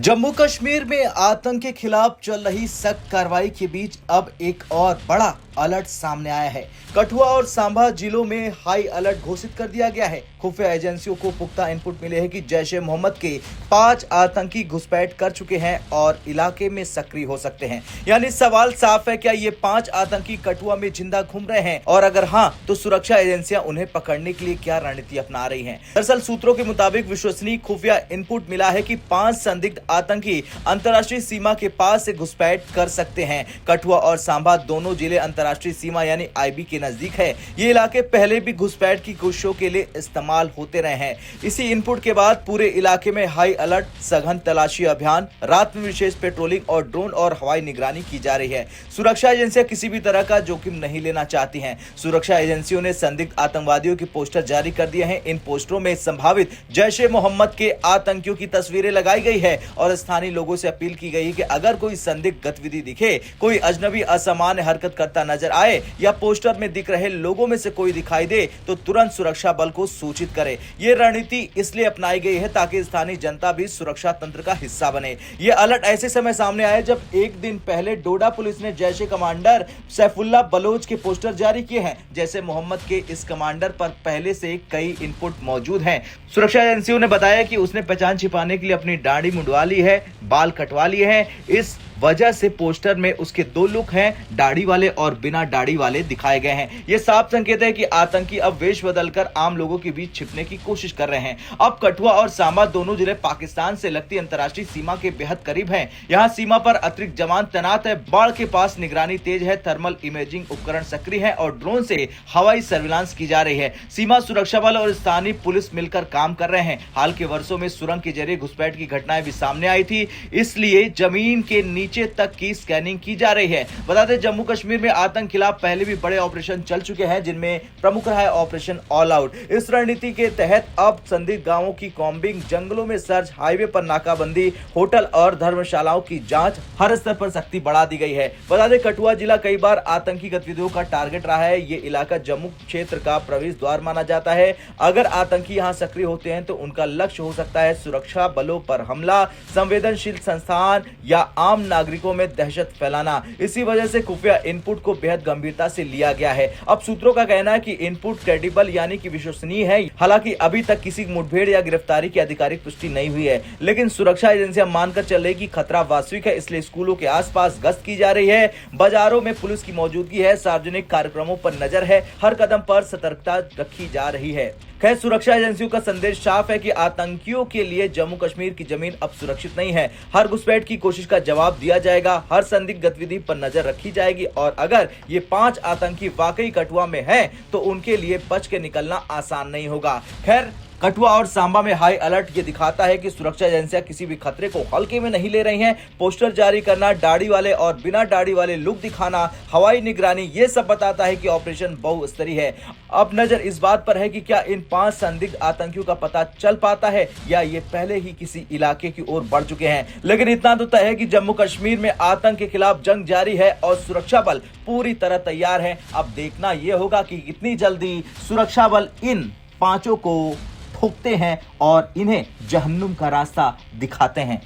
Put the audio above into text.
जम्मू कश्मीर में आतंक के खिलाफ चल रही सख्त कार्रवाई के बीच अब एक और बड़ा अलर्ट सामने आया है। कठुआ और सांबा जिलों में हाई अलर्ट घोषित कर दिया गया है। खुफिया एजेंसियों को पुख्ता इनपुट मिले हैं कि जैश ए मोहम्मद के 5 आतंकी घुसपैठ कर चुके हैं और इलाके में सक्रिय हो सकते हैं। यानी सवाल साफ है, क्या ये 5 आतंकी कठुआ में जिंदा घूम रहे हैं, और अगर हाँ तो सुरक्षा एजेंसियां उन्हें पकड़ने के लिए क्या रणनीति अपना रही हैं। दरअसल सूत्रों के मुताबिक विश्वसनीय खुफिया इनपुट मिला है कि 5 संदिग्ध आतंकी अंतर्राष्ट्रीय सीमा के पास से घुसपैठ कर सकते हैं। कठुआ और सांबा दोनों जिले अंतर्राष्ट्रीय सीमा यानी आईबी के नजदीक है। ये इलाके पहले भी घुसपैठ की कोशिशों के लिए इस्तेमाल होते रहे हैं। इसी इनपुट के बाद पूरे इलाके में हाई अलर्ट, सघन तलाशी अभियान, रात में विशेष पेट्रोलिंग और ड्रोन और हवाई निगरानी की जा रही है। सुरक्षा एजेंसियां किसी भी तरह का जोखिम नहीं लेना चाहती हैं। सुरक्षा एजेंसियों ने संदिग्ध आतंकवादियों के पोस्टर जारी कर दिए हैं। इन पोस्टरों में संभावित जैश ए मोहम्मद के आतंकियों की तस्वीरें लगाई गई है और स्थानीय लोगों से अपील की गई है कि अगर कोई संदिग्ध गतिविधि दिखे, कोई अजनबी असामान्य हरकत करता नजर आए या पोस्टर में दिख रहे लोगों में से कोई दिखाई दे तो तुरंत सुरक्षा बल को सूचित करे। ये रणनीति इसलिए अपनाई गई है ताकि स्थानीय जनता भी सुरक्षा तंत्र का हिस्सा बने। ये अलर्ट ऐसे समय सामने आया जब एक दिन पहले डोडा पुलिस ने जैश ए कमांडर सैफुल्लाह बलोच के पोस्टर जारी किए हैं। जैसे मोहम्मद के इस कमांडर पर पहले से कई इनपुट मौजूद हैं। सुरक्षा एजेंसियों ने बताया कि उसने पहचान छिपाने के लिए अपनी दाढ़ी मुंडवा ली है, बाल कटवा लिए हैं। इस वजह से पोस्टर में उसके 2 लुक हैं, दाढ़ी वाले और बिना दाढ़ी वाले दिखाए गए हैं। यह साफ संकेत है कि आतंकी अब वेश बदलकर आम लोगों के बीच छिपने की कोशिश कर रहे हैं। अब कठुआ और सांबा दोनों जिले पाकिस्तान से लगती अंतर्राष्ट्रीय सीमा के बेहद करीब हैं। यहां सीमा पर अतिरिक्त जवान तैनात है, बाढ़ के पास निगरानी तेज है, थर्मल इमेजिंग उपकरण सक्रिय है और ड्रोन से हवाई सर्विलांस की जा रही है। सीमा सुरक्षा बल और स्थानीय पुलिस मिलकर काम कर रहे हैं। हाल के वर्षों में सुरंग के जरिए घुसपैठ की घटनाएं भी सामने आई थी, इसलिए जमीन के नीचे तक की स्कैनिंग की जा रही है। बता दें, जम्मू कश्मीर में आतंक खिलाफ पहले भी बड़े ऑपरेशन चल चुके हैं, जिनमें प्रमुख रहा है ऑपरेशन ऑल आउट। इस रणनीति के तहत अब संदिग्ध गांवों की कॉम्बिंग, जंगलों में सर्च, हाईवे पर नाकाबंदी, होटल और धर्मशालाओं की जांच, हर स्तर पर सख्ती बढ़ा दी गई है। बता दें, कठुआ जिला कई बार आतंकी गतिविधियों का टारगेट रहा है। ये इलाका जम्मू क्षेत्र का प्रवेश द्वार माना जाता है। अगर आतंकी यहां सक्रिय होते हैं तो उनका लक्ष्य हो सकता है सुरक्षा बलों पर हमला, संवेदनशील संस्थान या आम नागरिकों में दहशत फैलाना। इसी वजह से खुफिया इनपुट को बेहद गंभीरता से लिया गया है। अब सूत्रों का कहना है कि इनपुट क्रेडिबल यानी कि विश्वसनीय है। हालांकि अभी तक किसी मुठभेड़ या गिरफ्तारी की आधिकारिक पुष्टि नहीं हुई है, लेकिन सुरक्षा एजेंसियां मानकर चल रही कि खतरा वास्तविक है, इसलिए स्कूलों के आसपास गश्त की जा रही है, बाजारों में पुलिस की मौजूदगी है, सार्वजनिक कार्यक्रमों पर नजर है, हर कदम पर सतर्कता रखी जा रही है। खैर, सुरक्षा एजेंसियों का संदेश साफ है कि आतंकियों के लिए जम्मू कश्मीर की जमीन अब सुरक्षित नहीं है। हर घुसपैठ की कोशिश का जवाब दिया जाएगा, हर संदिग्ध गतिविधि पर नजर रखी जाएगी और अगर ये 5 आतंकी वाकई कठुआ में हैं, तो उनके लिए बच के निकलना आसान नहीं होगा। खैर, कठुआ और सांबा में हाई अलर्ट ये दिखाता है कि सुरक्षा एजेंसियां किसी भी खतरे को हल्के में नहीं ले रही हैं। पोस्टर जारी करना, दाढ़ी वाले और बिना दाढ़ी वाले लुक दिखाना, हवाई निगरानी, ये सब बताता है कि ऑपरेशन बहुस्तरीय है। अब नजर इस बात पर है कि क्या इन 5 संदिग्ध आतंकियों का पता चल पाता है या ये पहले ही किसी इलाके की ओर बढ़ चुके हैं। लेकिन इतना तो तय है कि जम्मू कश्मीर में आतंक के खिलाफ जंग जारी है और सुरक्षा बल पूरी तरह तैयार है। अब देखना यह होगा कि कितनी जल्दी सुरक्षा बल इन 5 को ठोकते हैं और इन्हें जहन्नुम का रास्ता दिखाते हैं।